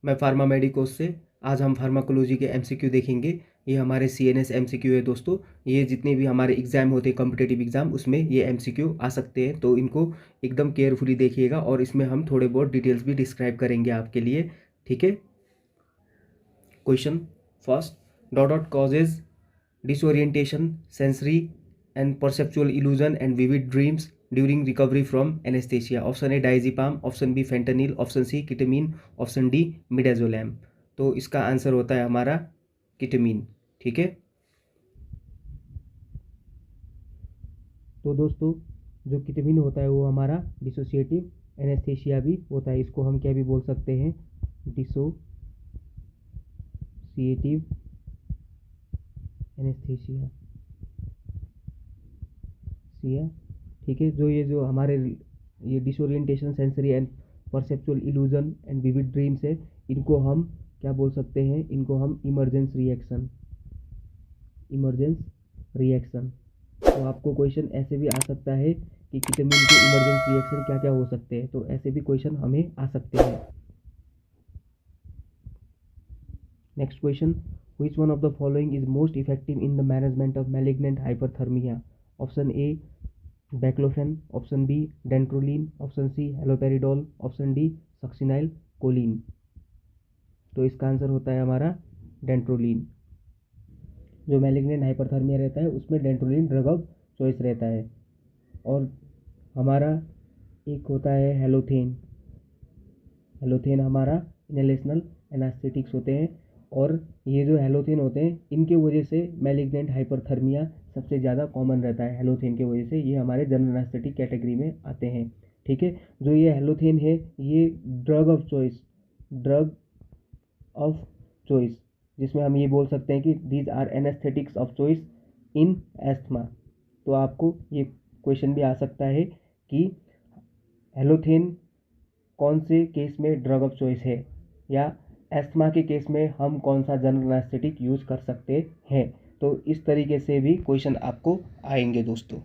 मैं pharma medicos से। आज हम फार्माकोलॉजी के एमसीक्यू देखेंगे। ये हमारे सीएनएस एमसीक्यू है दोस्तों। ये जितने भी हमारे एग्ज़ाम होते हैं कॉम्पिटिटिव एग्ज़ाम, उसमें ये एमसीक्यू आ सकते हैं, तो इनको एकदम केयरफुली देखिएगा और इसमें हम थोड़े बहुत डिटेल्स भी डिस्क्राइब करेंगे आपके लिए, ठीक है। Question first, dot dot causes disorientation, sensory and perceptual illusion and vivid dreams during recovery from anesthesia. Option A diazepam, option B fentanyl, option C ketamine, option D midazolam. तो इसका answer होता है हमारा किटामिन, ठीक है। तो दोस्तों जो किटामिन होता है वो हमारा डिसोसिएटिव एनेस्थेशिया भी होता है। इसको हम क्या भी बोल सकते हैं, डिसोसिएटिव एनेस्थेशिया, ठीक है। जो हमारे ये disorientation, sensory and perceptual illusion and vivid dreams है, इनको हम क्या बोल सकते हैं, इनको हम इमर्जेंस रिएक्शन। तो आपको क्वेश्चन ऐसे भी आ सकता है कि किटामिन के इमर्जेंस रिएक्शन क्या क्या हो सकते हैं, तो ऐसे भी क्वेश्चन हमें आ सकते हैं। Next question, which one of the following is most effective in the management of malignant hyperthermia? Option A baclofen, option B dantrolene, option C haloperidol, option D succinylcholine. तो इसका आंसर होता है हमारा dantrolene. जो malignant hyperthermia रहता है उसमें dantrolene drug of choice रहता है। और हमारा एक होता है हेलोथेन हमारा इनहेलेशनल एनास्थेटिक्स होते हैं। और ये जो हेलोथेन होते हैं इनके वजह से मैलिग्नेंट हाइपरथर्मिया सबसे ज़्यादा कॉमन रहता है। हेलोथेन की वजह से ये हमारे जनरल एनास्थेटिक कैटेगरी में आते हैं, ठीक है। जो ये हेलोथेन है ये ड्रग ऑफ चॉइस, जिसमें हम ये बोल सकते हैं कि these are anaesthetics of choice in asthma. तो आपको ये क्वेश्चन भी आ सकता है कि हेलोथेन कौन से केस में ड्रग ऑफ चॉइस है, या एस्थमा के केस में हम कौन सा जनरल एनेस्थेटिक यूज़ कर सकते हैं। तो इस तरीके से भी क्वेश्चन आपको आएंगे दोस्तों।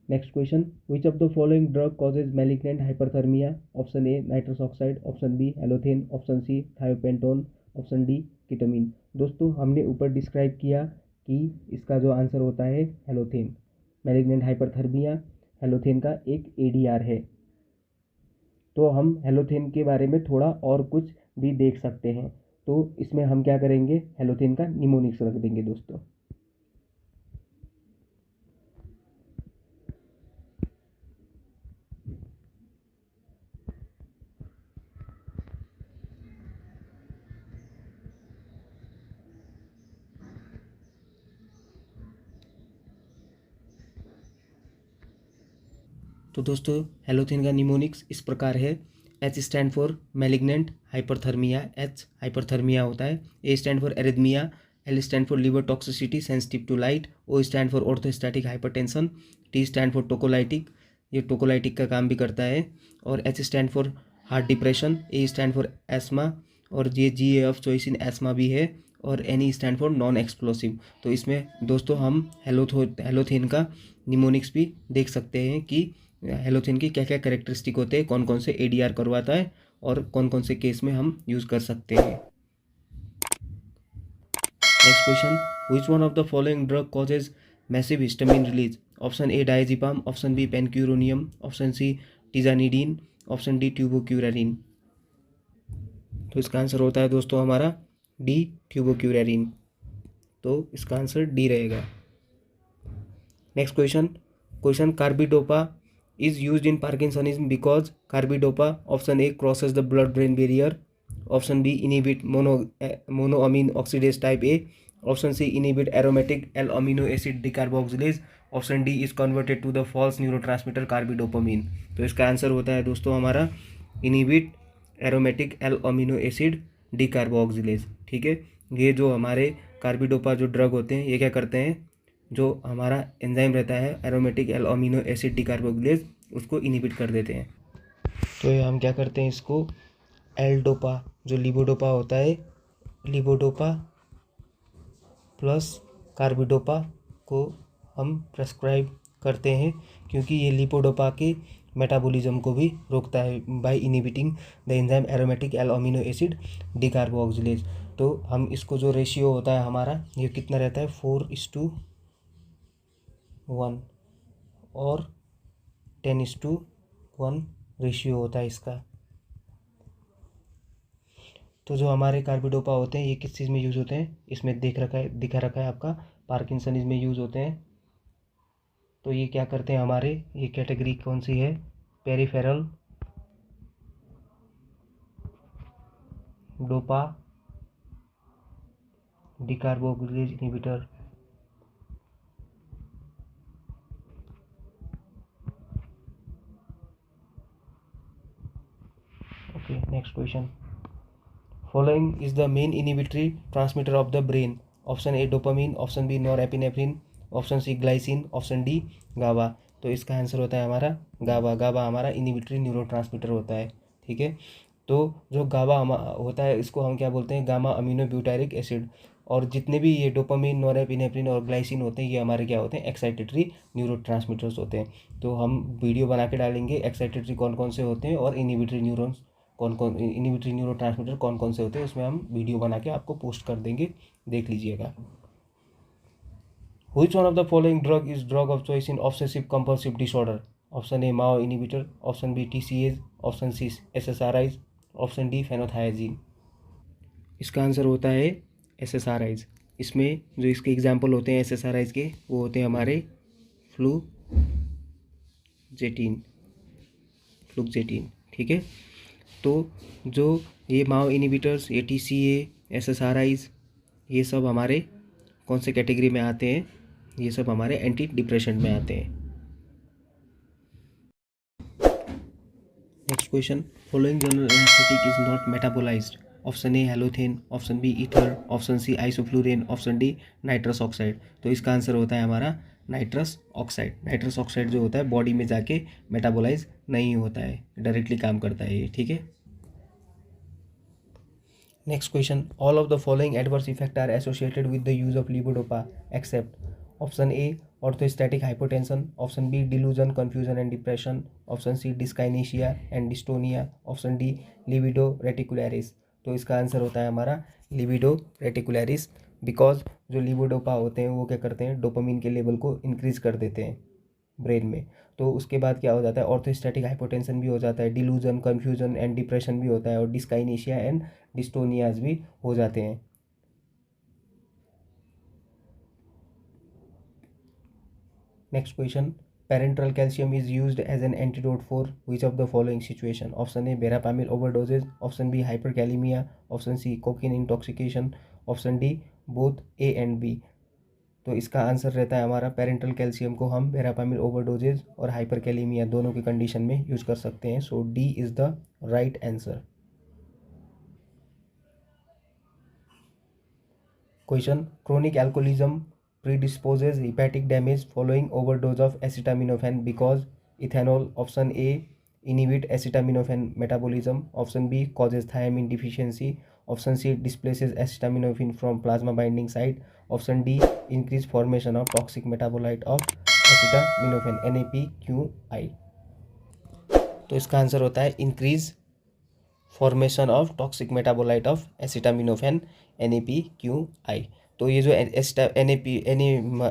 Next question, which of the following drug causes malignant hyperthermia? Option A nitrous oxide, option B halothane, option C thiopentone, option D ketamine. दोस्तों हमने ऊपर डिस्क्राइब किया कि इसका जो आंसर होता है हेलोथेन। मैलिग्नेंट हाइपरथर्मिया हेलोथेन का एक एडीआर है। तो हम हेलोथेन के बारे में थोड़ा और कुछ भी देख सकते हैं। तो इसमें हम क्या करेंगे, हेलोथेन का निमोनिक्स रख देंगे दोस्तों। तो दोस्तों हेलोथेन का निमोनिक्स इस प्रकार है। H stand for malignant hyperthermia, H hyperthermia होता है। A stand for arrhythmia, L stand for liver toxicity sensitive to light, O stand for orthostatic hypertension, T stand for tocolytic, ये टोकोलाइटिक का काम भी करता है। और H stand for heart depression, A stand for asthma, और ये जी ऑफ चॉइस इन एस्मा भी है। और N E stand for non explosive. तो इसमें दोस्तों हम हेलोथेन का निमोनिक्स भी देख सकते हैं कि हेलोथेन की क्या क्या कैरेक्टरिस्टिक होते हैं, कौन कौन से एडीआर करवाता है और कौन कौन से केस में हम यूज़ कर सकते हैं। Next question, which one of the following drug causes massive histamine release? Option A diazepam, option B pancuronium, option C tizanidine, option D tubocurarine. तो इसका आंसर होता है दोस्तों हमारा डी ट्यूबोक्यूरेरिन। तो इसका आंसर डी रहेगा। Next question, carbidopa is used in Parkinsonism because carbidopa, option A crosses the blood-brain barrier, option B inhibit monoamine oxidase type A, option C inhibit aromatic L-amino acid decarboxylase, option D is converted to the false neurotransmitter carbidopamine। तो इसका answer होता है दोस्तों हमारा inhibit aromatic L-amino acid decarboxylase, ठीक है। ये जो हमारे कार्बिडोपा जो ड्रग होते हैं ये क्या करते हैं, जो हमारा एंजाइम रहता है एरोमेटिक एल अमीनो एसिड डिकार्बोक्सिलेज, उसको इनहिबिट कर देते हैं। तो ये हम क्या करते हैं, इसको एल डोपा जो लिवोडोपा होता है, लिवोडोपा प्लस कार्बिडोपा को हम प्रेस्क्राइब करते हैं, क्योंकि ये लिपोडोपा के मेटाबॉलिज्म को भी रोकता है by inhibiting the enzyme aromatic L amino acid decarboxylase. तो हम इसको जो रेशियो होता है हमारा ये कितना रहता है 4:1 और 10:1 रेशियो होता है इसका। तो जो हमारे कार्बिडोपा होते हैं ये किस चीज़ में यूज़ होते हैं, इसमें दिखा रखा है आपका पार्किंसनिज़ में यूज़ होते हैं। तो ये क्या करते हैं हमारे, ये कैटेगरी कौन सी है, peripheral dopa decarboxylase inhibitor. Okay, next question. Following is the main inhibitory transmitter of the brain. Option A dopamine, option B norepinephrine, option C glycine, option D GABA. तो इसका आंसर होता है हमारा गाबा। गाबा हमारा इनहिबिटरी न्यूरोट्रांसमीटर होता है। ठीक है, तो जो गाबा होता है इसको हम क्या बोलते हैं, गामा अमीनो ब्यूटारिक एसिड। और जितने भी ये डोपामीन, नॉरएपिनेफ्रिन और ग्लाइसिन होते हैं ये हमारे क्या होते हैं, एक्साइटेटरी न्यूरोट्रांसमीटर्स होते हैं। तो हम वीडियो बना के डालेंगे एक्साइटेटरी कौन कौन से होते हैं और इनहिबिटरी न्यूरॉन्स कौन कौन, इनहिबिटरी न्यूरोट्रांसमीटर कौन कौन से होते हैं, उसमें हम वीडियो बना के आपको पोस्ट कर देंगे, देख लीजिएगा। Which one of the following drug is drug of choice in obsessive compulsive disorder? Option A MAO inhibitor, option B TCAs, option C SSRIs, option D phenothiazine. इसका आंसर होता है SSRIs। इसमें जो इसके एग्जाम्पल होते हैं SSRIs के वो होते हैं हमारे फ्लुक्जेटीन। ठीक है, तो जो ये माओ इनहिबिटर्स, ये TCA, SSRIs, ये सब हमारे कौन से कैटेगरी में आते हैं, ये सब हमारे एंटी डिप्रेशन में आते हैं। Next question. Following general anaesthetic is not metabolised. Option A halothane, option B ether, option C isoflurane, option D nitrous oxide. तो इसका आंसर होता है हमारा नाइट्रस ऑक्साइड। नाइट्रस ऑक्साइड जो होता है बॉडी में जाके मेटाबोलाइज नहीं होता है, डायरेक्टली काम करता है ये। ठीक है, next question. All of the following adverse effect are associated with the use of levodopa except. Option A orthostatic hypotension, option B delusion, confusion and depression, option C dyskinesia and dystonia, option D livedo reticularis. तो इसका answer होता है हमारा livedo reticularis. Because जो levodopa होते हैं वो क्या करते हैं, डोपामीन के लेवल को इंक्रीज कर देते हैं ब्रेन में। तो उसके बाद क्या हो जाता है, ऑर्थोस्टैटिक हाइपोटेंशन भी हो जाता है, डिलूजन, कंफ्यूजन एंड डिप्रेशन भी होता है और डिस्काइनेशिया एंड डिस्टोनियाज भी हो जाते हैं। Next question. Parenteral calcium is used as an antidote for which of the following situation. Option A verapamil overdoses, option B hyperkalaemia, option C cocaine intoxication, option D both A and B. तो इसका answer रहता है हमारा parental calcium को हम verapamil ओवरडोजेज और hyperkalaemia दोनों की कंडीशन में यूज कर सकते हैं। So D is the right answer. Question. Chronic alcoholism predisposes hepatic damage following overdose of acetaminophen because ethanol. Option A inhibit acetaminophen metabolism, option B causes thiamine deficiency, option C displaces acetaminophen from plasma binding site, option D increase formation of toxic metabolite of acetaminophen NAPQI। तो इसका answer होता है increase formation of toxic metabolite of acetaminophen NAPQI। तो ये जो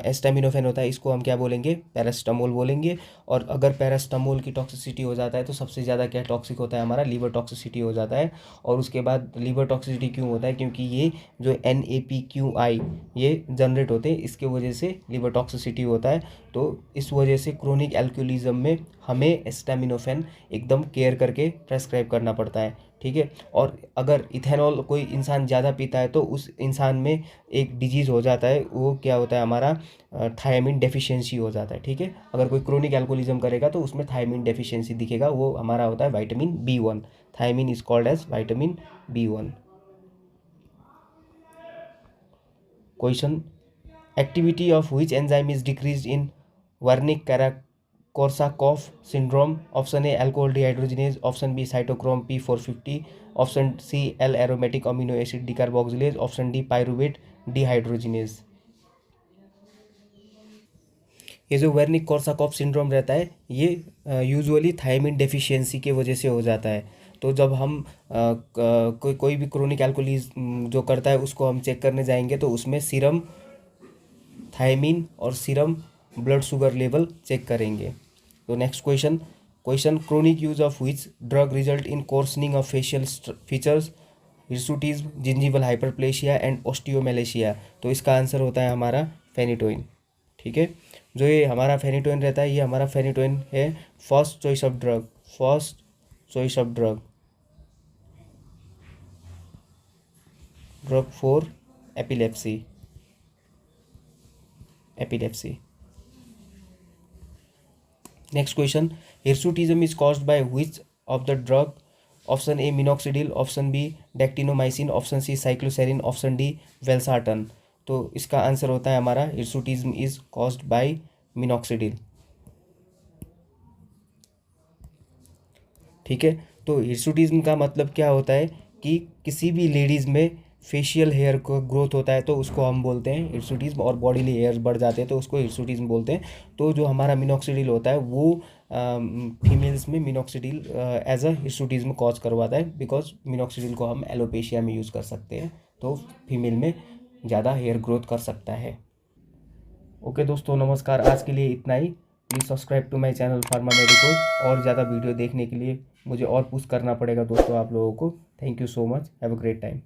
एस्टामिनोफेन होता है इसको हम क्या बोलेंगे, पैरास्टामोल बोलेंगे। और अगर पैरास्टामोल की टॉक्सिसिटी हो जाता है तो सबसे ज़्यादा क्या टॉक्सिक होता है हमारा, लीवर टॉक्सिसिटी हो जाता है। और उसके बाद लीवर टॉक्सिसिटी क्यों होता है, क्योंकि ये जो NAPQI ये जनरेट होते हैं, इसके वजह से लीवर टॉक्सिसिटी होता है। तो इस वजह से क्रोनिक एल्कोहलिज्म में हमें एस्टामिनोफेन एकदम केयर करके प्रेस्क्राइब करना पड़ता है। ठीक है, और अगर इथेनॉल कोई इंसान ज़्यादा पीता है तो उस इंसान में एक डिजीज़ हो जाता है, वो क्या होता है हमारा थायमिन डेफिशिएंसी हो जाता है। ठीक है, अगर कोई क्रोनिक एल्कोहलिज्म करेगा तो उसमें थायमिन डेफिशिएंसी दिखेगा, वो हमारा होता है vitamin B1। Thiamine is called as vitamin B1। Question. Activity of which enzyme is decrease in Wernicke Korsakoff syndrome. Option A alcohol dehydrogenase, option B cytochrome P450, option C L aromatic amino acid decarboxylase, option D pyruvate dehydrogenase. ये जो Wernicke Korsakoff syndrome रहता है ये usually thiamine deficiency की वजह से हो जाता है। तो जब हम कोई भी क्रोनिक एल्कोहलिज्म जो करता है उसको हम चेक करने जाएंगे तो उसमें सीरम थायमिन और serum blood sugar level check करेंगे। तो next question chronic use of which drug result in coarsening of facial features, hirsutism, gingival hyperplasia and osteomalacia. तो इसका आंसर होता है हमारा फेनिटोइन। ठीक है, जो ये हमारा फेनिटोइन रहता है ये हमारा फेनिटोइन है first choice of drug, first choice of drug for epilepsy. Next question hirsutism is caused by which of the drug? Option A minoxidil, option B dactinomycin, option C cycloserine, option D valsartan. तो इसका answer होता है हमारा hirsutism is caused by minoxidil. ठीक है, तो hirsutism का मतलब क्या होता है कि किसी भी लेडीज़ में फेशियल हेयर को ग्रोथ होता है तो उसको हम बोलते हैं हिर्सुटिज्म, और बॉडीली हेयर्स बढ़ जाते हैं तो उसको हिर्सुटिज्म बोलते हैं। तो जो हमारा मिनॉक्सिडिल होता है वो फीमेल्स में minoxidil as a hirsutism cause करवाता है, बिकॉज मिनॉक्सिडिल को हम एलोपेशिया में यूज़ कर सकते हैं तो फीमेल में ज़्यादा हेयर ग्रोथ कर सकता है। ओके दोस्तों, नमस्कार, आज के लिए इतना ही। Please subscribe to my channel Pharma Medicos. और ज़्यादा वीडियो देखने के लिए मुझे और पुश करना पड़ेगा दोस्तों आप लोगों को। Thank you so much, have a great time.